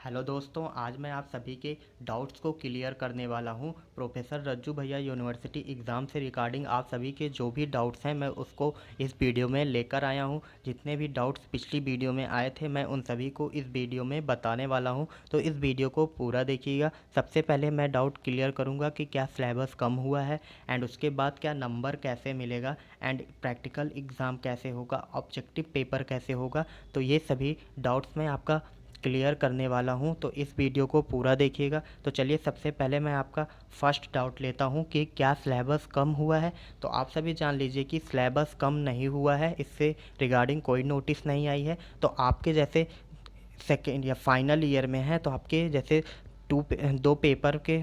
Hello दोस्तों, आज मैं आप सभी के डाउट्स को क्लियर करने वाला हूं। प्रोफेसर रज्जू भैया यूनिवर्सिटी एग्ज़ाम से रिगार्डिंग आप सभी के जो भी डाउट्स हैं मैं उसको इस वीडियो में लेकर आया हूं। जितने भी डाउट्स पिछली वीडियो में आए थे मैं उन सभी को इस वीडियो में बताने वाला हूं, तो इस वीडियो को पूरा देखिएगा। सबसे पहले मैं डाउट क्लियर करूँगा कि क्या सिलेबस कम हुआ है, एंड उसके बाद क्या नंबर कैसे मिलेगा, एंड प्रैक्टिकल एग्ज़ाम कैसे होगा, ऑब्जेक्टिव पेपर कैसे होगा। तो ये सभी डाउट्स मैं आपका क्लियर करने वाला हूं, तो इस वीडियो को पूरा देखिएगा। तो चलिए सबसे पहले मैं आपका फर्स्ट डाउट लेता हूं कि क्या सिलेबस कम हुआ है। तो आप सभी जान लीजिए कि सिलेबस कम नहीं हुआ है, इससे रिगार्डिंग कोई नोटिस नहीं आई है। तो आपके जैसे सेकेंड या फाइनल ईयर में है तो आपके जैसे दो पेपर के,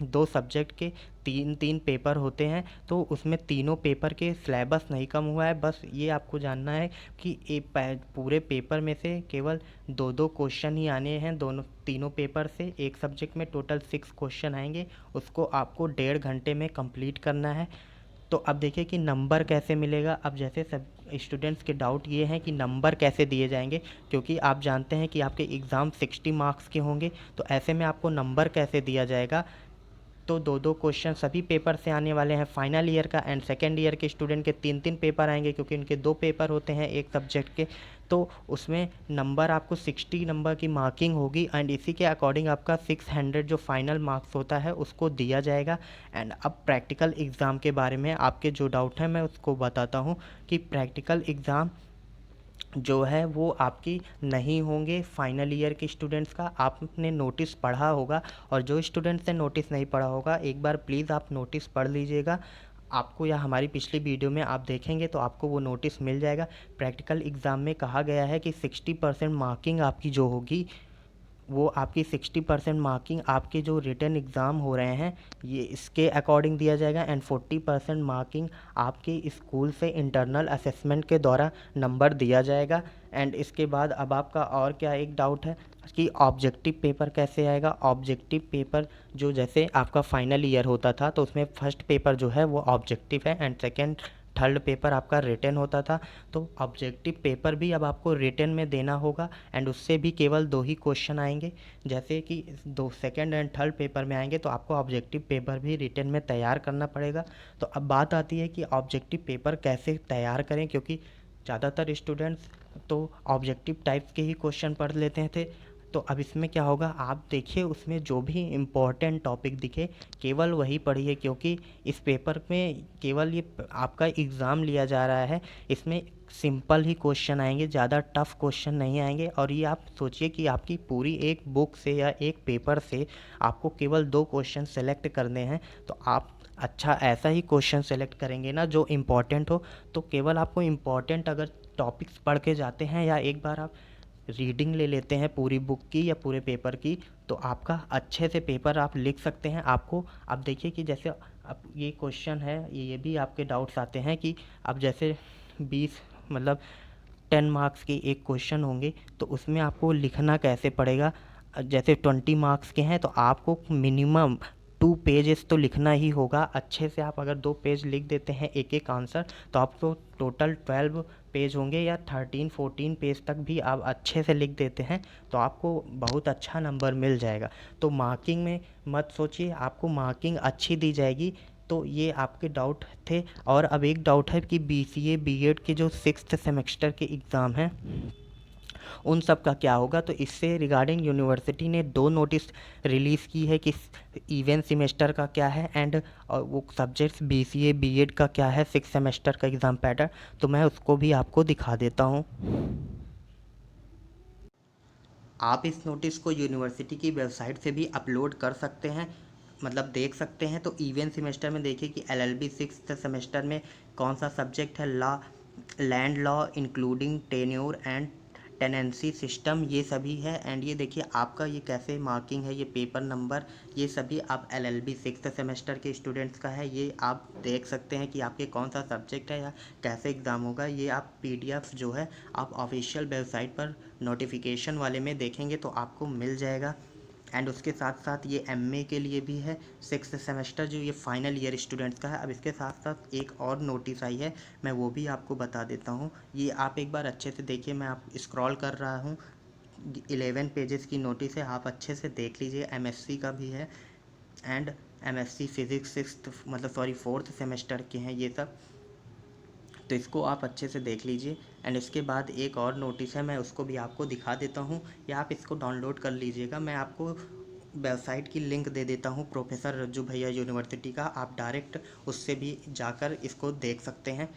दो सब्जेक्ट के तीन तीन पेपर होते हैं, तो उसमें तीनों पेपर के सिलेबस नहीं कम हुआ है। बस ये आपको जानना है कि पूरे पेपर में से केवल दो दो क्वेश्चन ही आने हैं। दोनों तीनों पेपर से एक सब्जेक्ट में टोटल 6 क्वेश्चन आएंगे, उसको आपको 1.5 घंटे में कंप्लीट करना है। तो अब देखिए कि नंबर कैसे मिलेगा। अब जैसे सब स्टूडेंट्स के डाउट ये हैं कि नंबर कैसे दिए जाएंगे, क्योंकि आप जानते हैं कि आपके एग्ज़ाम 60 मार्क्स के होंगे, तो ऐसे में आपको नंबर कैसे दिया जाएगा। तो दो दो क्वेश्चन सभी पेपर से आने वाले हैं। फाइनल ईयर का एंड सेकेंड ईयर के स्टूडेंट के तीन तीन पेपर आएंगे, क्योंकि उनके दो पेपर होते हैं एक सब्जेक्ट के। तो उसमें नंबर आपको 60 नंबर की मार्किंग होगी, एंड इसी के अकॉर्डिंग आपका 600 जो फाइनल मार्क्स होता है उसको दिया जाएगा। एंड अब प्रैक्टिकल एग्ज़ाम के बारे में आपके जो डाउट हैं मैं उसको बताता हूँ कि प्रैक्टिकल एग्ज़ाम जो है वो आपकी नहीं होंगे। फाइनल ईयर के स्टूडेंट्स का आपने नोटिस पढ़ा होगा, और जो स्टूडेंट्स ने नोटिस नहीं पढ़ा होगा एक बार प्लीज़ आप नोटिस पढ़ लीजिएगा। आपको या हमारी पिछली वीडियो में आप देखेंगे तो आपको वो नोटिस मिल जाएगा। प्रैक्टिकल एग्ज़ाम में कहा गया है कि 60% मार्किंग आपकी जो होगी वो आपकी 60% मार्किंग आपके जो रिटन एग्ज़ाम हो रहे हैं ये इसके अकॉर्डिंग दिया जाएगा, एंड 40% मार्किंग आपके स्कूल से इंटरनल असेसमेंट के द्वारा नंबर दिया जाएगा। एंड इसके बाद अब आपका और क्या एक डाउट है कि ऑब्जेक्टिव पेपर कैसे आएगा। ऑब्जेक्टिव पेपर जो जैसे आपका फाइनल ईयर होता था तो उसमें फर्स्ट पेपर जो है वो ऑब्जेक्टिव है, एंड सेकेंड थर्ड पेपर आपका रिटन होता था। तो ऑब्जेक्टिव पेपर भी अब आपको रिटन में देना होगा, एंड उससे भी केवल दो ही क्वेश्चन आएंगे। जैसे कि दो सेकंड एंड थर्ड पेपर में आएंगे तो आपको ऑब्जेक्टिव पेपर भी रिटन में तैयार करना पड़ेगा। तो अब बात आती है कि ऑब्जेक्टिव पेपर कैसे तैयार करें, क्योंकि ज़्यादातर स्टूडेंट्स तो ऑब्जेक्टिव टाइप के ही क्वेश्चन पढ़ लेते थे। तो अब इसमें क्या होगा, आप देखिए उसमें जो भी इम्पोर्टेंट टॉपिक दिखे केवल वही पढ़िए, क्योंकि इस पेपर में केवल ये आपका एग्ज़ाम लिया जा रहा है। इसमें सिंपल ही क्वेश्चन आएंगे, ज़्यादा टफ क्वेश्चन नहीं आएंगे। और ये आप सोचिए कि आपकी पूरी एक बुक से या एक पेपर से आपको केवल दो क्वेश्चन सेलेक्ट करने हैं, तो आप अच्छा ऐसा ही क्वेश्चन सेलेक्ट करेंगे ना जो इम्पोर्टेंट हो। तो केवल आपको इम्पोर्टेंट अगर टॉपिक्स पढ़ के जाते हैं, या एक बार आप रीडिंग ले लेते हैं पूरी बुक की या पूरे पेपर की, तो आपका अच्छे से पेपर आप लिख सकते हैं। आपको अब देखिए कि जैसे अब ये क्वेश्चन है, ये भी आपके डाउट्स आते हैं कि अब जैसे 20 मतलब 10 मार्क्स के एक क्वेश्चन होंगे, तो उसमें आपको लिखना कैसे पड़ेगा। जैसे 20 मार्क्स के हैं तो आपको मिनिमम 2 पेजेस तो लिखना ही होगा। अच्छे से आप अगर 2 पेज लिख देते हैं एक एक आंसर, तो आपको टोटल 12 पेज होंगे, या 13-14 पेज तक भी आप अच्छे से लिख देते हैं तो आपको बहुत अच्छा नंबर मिल जाएगा। तो मार्किंग में मत सोचिए, आपको मार्किंग अच्छी दी जाएगी। तो ये आपके डाउट थे। और अब एक डाउट है कि BCA BEd के जो 6th सेमेस्टर के एग्ज़ाम हैं उन सब का क्या होगा। तो इससे रिगार्डिंग यूनिवर्सिटी ने दो नोटिस रिलीज़ की है कि इवेंट सेमेस्टर का क्या है, एंड वो सब्जेक्ट्स BCA BEd का क्या है 6 सेमेस्टर का एग्ज़ाम पैटर्न। तो मैं उसको भी आपको दिखा देता हूँ। आप इस नोटिस को यूनिवर्सिटी की वेबसाइट से भी अपलोड कर सकते हैं, मतलब देख सकते हैं। तो इवेंट सेमेस्टर में देखिए कि LLB 6th सेमेस्टर में कौन सा सब्जेक्ट है, law, land law including tenure and tenancy system, ये सभी है। एंड ये देखिए आपका ये कैसे मार्किंग है, ये पेपर नंबर, ये सभी आप LLB 6th सेमेस्टर के स्टूडेंट्स का है। ये आप देख सकते हैं कि आपके कौन सा सब्जेक्ट है या कैसे एग्ज़ाम होगा। ये आप PDF जो है आप ऑफिशियल वेबसाइट पर नोटिफिकेशन वाले में देखेंगे तो आपको मिल जाएगा। एंड उसके साथ साथ ये MA के लिए भी है 6th सेमेस्टर, जो ये फाइनल ईयर स्टूडेंट्स का है। अब इसके साथ साथ एक और नोटिस आई है, मैं वो भी आपको बता देता हूँ। ये आप एक बार अच्छे से देखिए, मैं आप स्क्रॉल कर रहा हूँ 11 पेजेस की नोटिस है, आप अच्छे से देख लीजिए। एमएससी का भी है एंड एमएससी फिज़िक्स सिक्स्थ मतलब सॉरी फोर्थ सेमेस्टर के हैं ये सब, तो इसको आप अच्छे से देख लीजिए। एंड इसके बाद एक और नोटिस है, मैं उसको भी आपको दिखा देता हूँ या आप इसको डाउनलोड कर लीजिएगा। मैं आपको वेबसाइट की लिंक दे देता हूँ प्रोफेसर रज्जू भैया यूनिवर्सिटी का, आप डायरेक्ट उससे भी जाकर इसको देख सकते हैं।